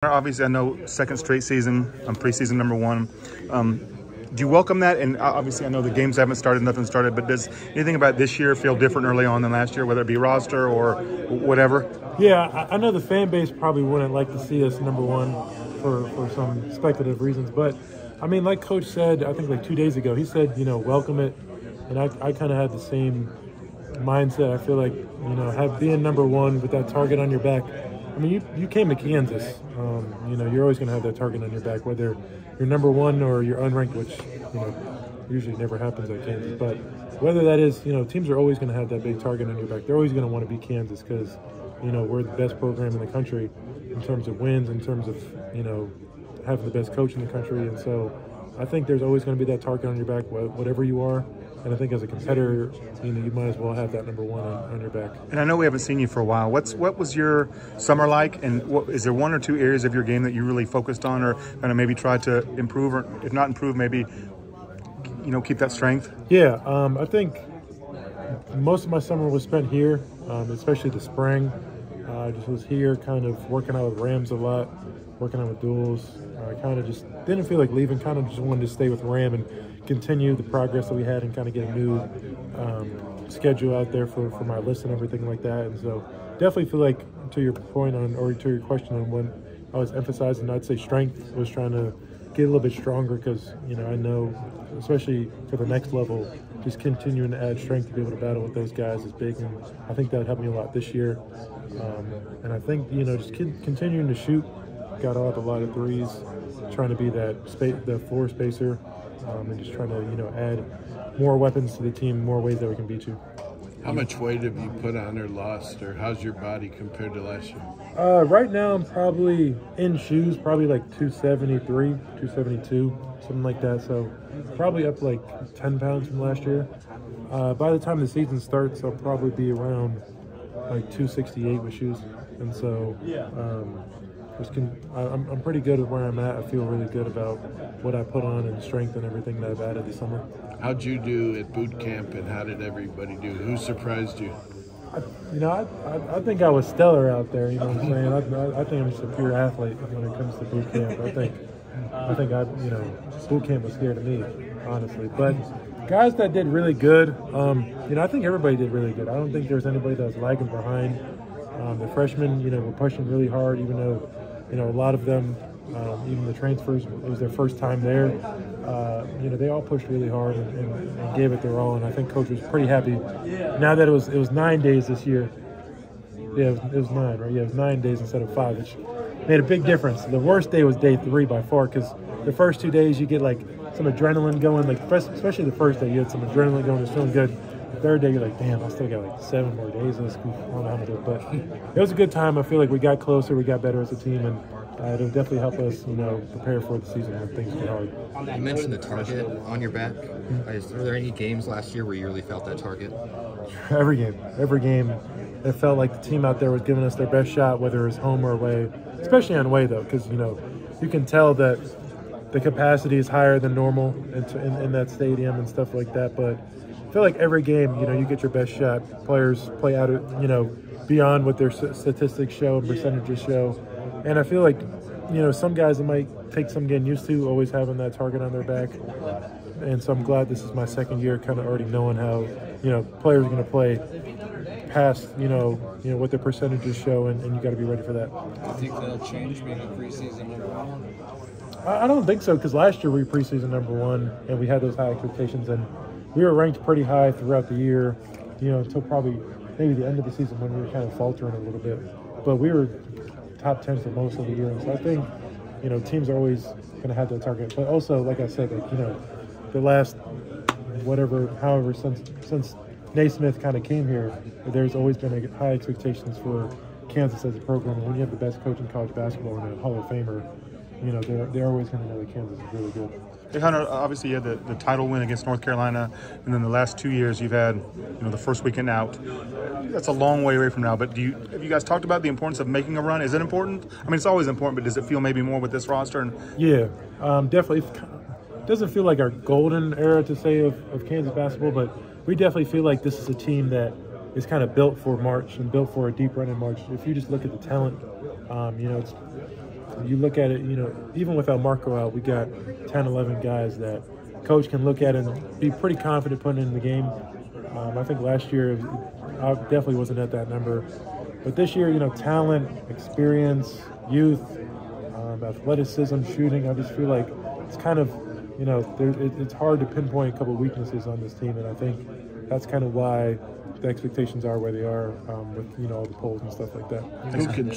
Obviously, I know second straight season, preseason #1. Do you welcome that? And obviously, I know the games haven't started, nothing started, but does anything about this year feel different early on than last year, whether it be roster or whatever? Yeah, I know the fan base probably wouldn't like to see us #1 for some speculative reasons. But, I mean, like Coach said, I think like 2 days ago, he said, welcome it. And I kind of had the same mindset. I feel like, being #1 with that target on your back. I mean, you came to Kansas. You're always going to have that target on your back, whether you're #1 or you're unranked, which, usually never happens at Kansas. But whether that is, teams are always going to have that big target on your back. They're always going to want to beat Kansas because, we're the best program in the country in terms of wins, in terms of, having the best coach in the country. And so I think there's always going to be that target on your back, whatever you are. And I think as a competitor, you might as well have that #1 on your back. And I know we haven't seen you for a while. What was your summer like? And is there one or two areas of your game that you really focused on, or kind of maybe tried to improve, or if not improve, maybe keep that strength? Yeah, I think most of my summer was spent here, especially the spring. I just was here, kind of working out with Rams a lot, working out with duels. I kind of just didn't feel like leaving. Kind of just wanted to stay with Ram and continue the progress that we had and kind of get a new schedule out there for my list and everything like that. And so definitely feel like, to your point on, or to your question on when I was emphasizing, I'd say strength, was trying to get a little bit stronger because, I know, especially for the next level, just continuing to add strength to be able to battle with those guys is big. And I think that helped me a lot this year. And I think, just continuing to shoot, got off a lot of threes, trying to be the floor spacer, and just trying to, add more weapons to the team, more ways that we can beat you. How much weight have you put on or lost, or how's your body compared to last year? Right now I'm probably in shoes, probably like 273, 272, something like that. So probably up like 10 pounds from last year. By the time the season starts, I'll probably be around like 268 with shoes. And so I'm pretty good at where I'm at. I feel really good about what I put on and strength and everything that I've added this summer. How'd you do at boot camp, and how did everybody do? Who surprised you? I think I was stellar out there. You know what I'm saying? I think I'm just a pure athlete when it comes to boot camp. I think boot camp was scared of me, honestly. But guys that did really good, I think everybody did really good. I don't think there's anybody that was lagging behind. The freshmen, were pushing really hard, even though, a lot of them, even the transfers, it was their first time there. They all pushed really hard and gave it their all, and I think Coach was pretty happy. Now that it was 9 days this year. Yeah, it was 9, right? Yeah, it was 9 days instead of 5, which made a big difference. The worst day was day 3 by far, because the first 2 days you get like some adrenaline going, like especially the first day you had some adrenaline going, it's feeling good. The third day you're like, damn, I still got like 7 more days of this. I don't know how to do it, but it was a good time. I feel like we got closer, we got better as a team, and it'll definitely help us, prepare for the season when things get hard. You mentioned the target on your back. Were there any games last year where you really felt that target? Every game, it felt like the team out there was giving us their best shot, whether it was home or away, especially on away though, because, you can tell that the capacity is higher than normal in that stadium and stuff like that, but I feel like every game, you get your best shot. Players play out, beyond what their statistics show and percentages show. And I feel like, some guys it might take some getting used to, always having that target on their back. And so I'm glad this is my second year kind of already knowing how, players are going to play past, what their percentages show, and you got to be ready for that. Do you think that'll change being a preseason #1? I don't think so, because last year we were preseason #1, and we had those high expectations, and we were ranked pretty high throughout the year, until probably maybe the end of the season when we were kind of faltering a little bit. But we were top 10 for most of the year. And so I think, teams are always going to have that target. But also, like I said, the last however, since Naismith kind of came here, there's always been high expectations for Kansas as a program. And when you have the best coach in college basketball and a Hall of Famer, they're always going to know that Kansas is really good. Hey, Hunter, obviously you had the title win against North Carolina, and then the last 2 years you've had, the first weekend out. That's a long way away from now, but have you guys talked about the importance of making a run? Is it important? I mean, it's always important, but does it feel maybe more with this roster? Yeah, definitely. It doesn't feel like our golden era to say of Kansas basketball, but we definitely feel like this is a team that is kind of built for March and built for a deep run in March. If you just look at the talent, it's you look at it, you know, even without Marco out, we got 10, 11 guys that coach can look at and be pretty confident putting in the game. I think last year I definitely wasn't at that number, but this year, you know, talent, experience, youth, athleticism, shooting. I just feel like it's kind of, you know, it's hard to pinpoint a couple of weaknesses on this team, and I think that's kind of why the expectations are where they are with, you know, all the polls and stuff like that. Who can